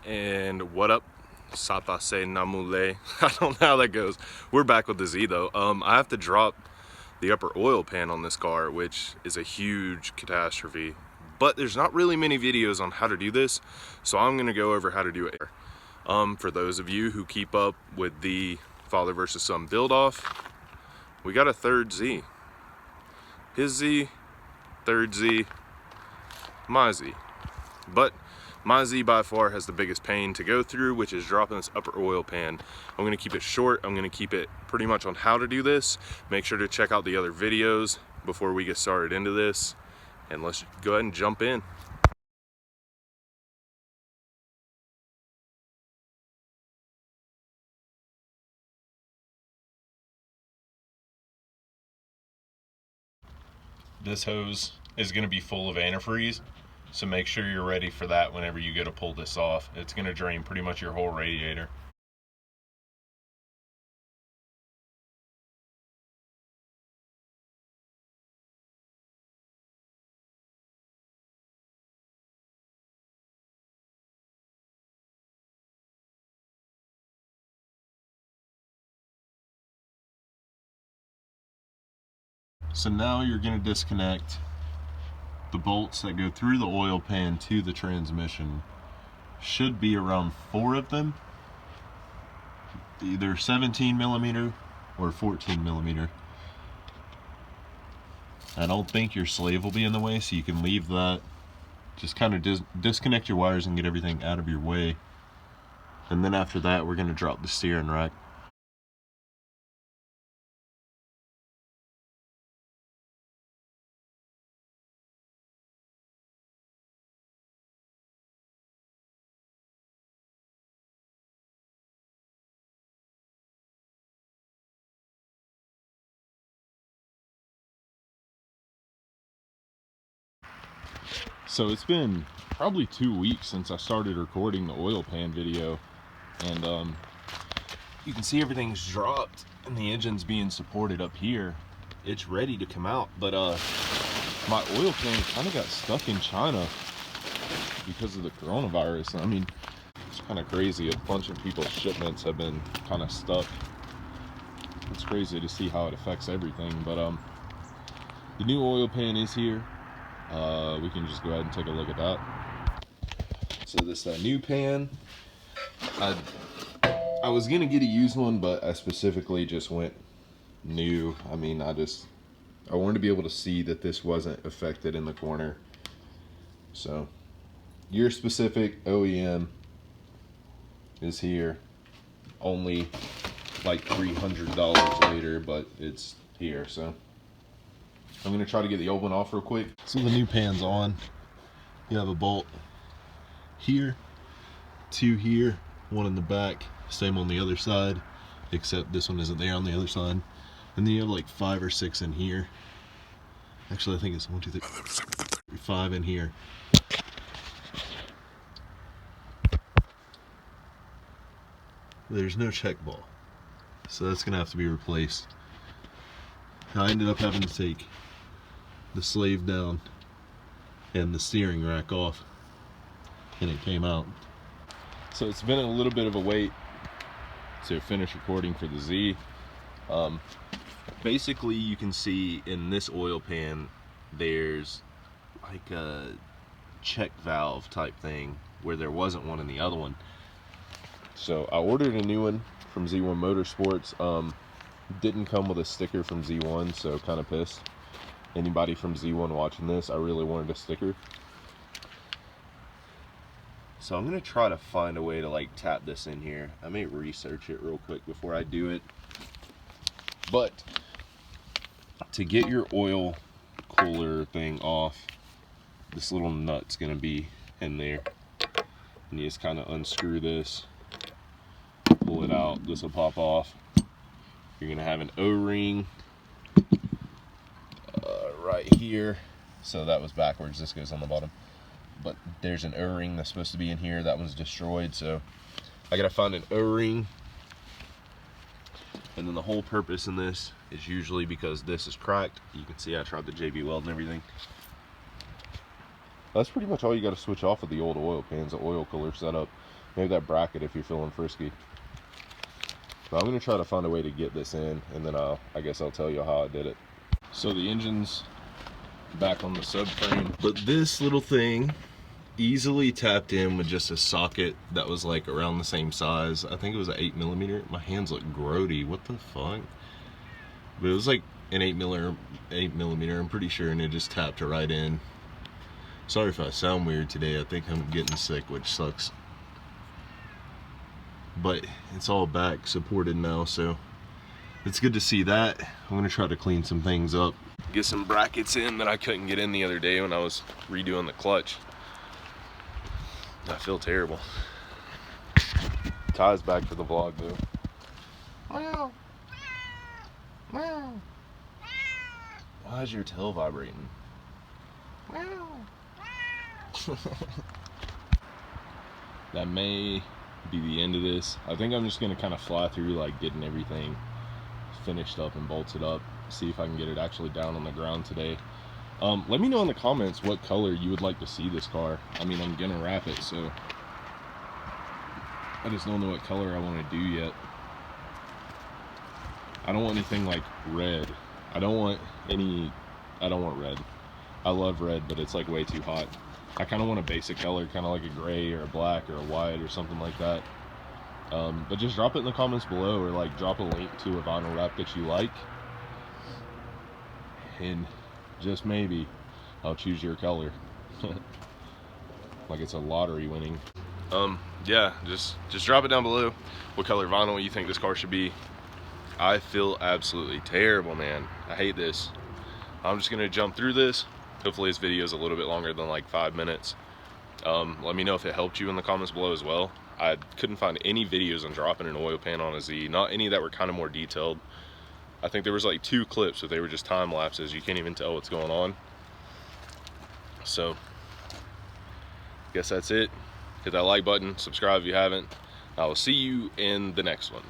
And what up? Satase Namule. I don't know how that goes. We're back with the Z though. I have to drop the upper oil pan on this car, which is a huge catastrophe. But there's not really many videos on how to do this, so I'm gonna go over how to do it. For those of you who keep up with the father versus son build off, we got a third Z. His Z, third Z, my Z. But my Z by far has the biggest pain to go through, which is dropping this upper oil pan. I'm gonna keep it short. I'm gonna keep it pretty much on how to do this. Make sure to check out the other videos before we get started into this. And let's go ahead and jump in. This hose is gonna be full of antifreeze, so make sure you're ready for that whenever you go to pull this off. It's gonna drain pretty much your whole radiator. So now you're gonna disconnect the bolts that go through the oil pan to the transmission. Should be around 4 of them, either 17 millimeter or 14 millimeter. I don't think your slave will be in the way, so you can leave that. Just kind of disconnect your wires and get everything out of your way. And then after that, we're going to drop the steering rack. So it's been probably 2 weeks since I started recording the oil pan video, and you can see everything's dropped and the engine's being supported up here. It's ready to come out, but my oil pan kind of got stuck in China because of the coronavirus. I mean, it's kind of crazy. A bunch of people's shipments have been kind of stuck. It's crazy to see how it affects everything, but the new oil pan is here. We can just go ahead and take a look at that. So this is that new pan. I was gonna get a used one, but I specifically just went new. I mean, I wanted to be able to see that this wasn't affected in the corner. So your specific OEM is here. Only like $300 later, but it's here. So I'm gonna try to get the old one off real quick. So the new pan's on. You have a bolt here, 2 here, 1 in the back, same on the other side, except this one isn't there on the other side. And then you have like 5 or 6 in here. Actually, I think it's 1, 2, 3, 5 in here. There's no check ball, so that's gonna have to be replaced. I ended up having to take the slave down and the steering rack off, and it came out. So it's been a little bit of a wait to finish recording for the Z. Basically, you can see in this oil pan there's like a check valve type thing where there wasn't one in the other one. So I ordered a new one from Z1 Motorsports. Didn't come with a sticker from Z1, so kind of pissed. Anybody from Z1 watching this, I really wanted a sticker. So I'm gonna try to find a way to like tap this in here. I may research it real quick before I do it. But to get your oil cooler thing off, this little nut's gonna be in there. And you just kind of unscrew this, pull it out, this will pop off. You're gonna have an O-ring right here. So that was backwards, this goes on the bottom. But there's an O-ring that's supposed to be in here. That one's destroyed, so I gotta find an O-ring. And then the whole purpose in this is usually because this is cracked. You can see I tried the JB weld and everything. That's pretty much all you got to switch off of the old oil pans, the oil cooler setup. Maybe that bracket if you're feeling frisky. But I'm going to try to find a way to get this in, and then I guess I'll tell you how I did it. So the engine's back on the subframe, but this little thing easily tapped in with just a socket that was like around the same size. I think it was an 8mm. My hands look grody. What the fuck? But it was like an 8mm, I'm pretty sure, and it just tapped right in. Sorry if I sound weird today. I think I'm getting sick, which sucks. But it's all back supported now, so it's good to see that. I'm gonna try to clean some things up, get some brackets in that I couldn't get in the other day when I was redoing the clutch. I feel terrible. Ty's back for the vlog though. Meow. Meow. Why is your tail vibrating? Meow. That may be the end of this. I think I'm just gonna kind of fly through like getting everything finished up and bolted up, see if I can get it actually down on the ground today. Let me know in the comments what color you would like to see this car. I mean, I'm gonna wrap it, so I just don't know what color I want to do yet. I don't want anything like red. I don't want red. I love red, but it's like way too hot. I kind of want a basic color, kind of like a gray or a black or a white or something like that. But just drop it in the comments below, or like drop a link to a vinyl wrap that you like, and just maybe I'll choose your color. Like it's a lottery winning. Yeah, just drop it down below what color vinyl you think this car should be. I feel absolutely terrible, man. I hate this. I'm just gonna jump through this. Hopefully this video is a little bit longer than like 5 minutes. Let me know if it helped you in the comments below as well. I couldn't find any videos on dropping an oil pan on a Z, not any that were kind of more detailed. I think there was like 2 clips, but they were just time lapses. You can't even tell what's going on. So, guess that's it. Hit that like button, subscribe if you haven't. I will see you in the next one.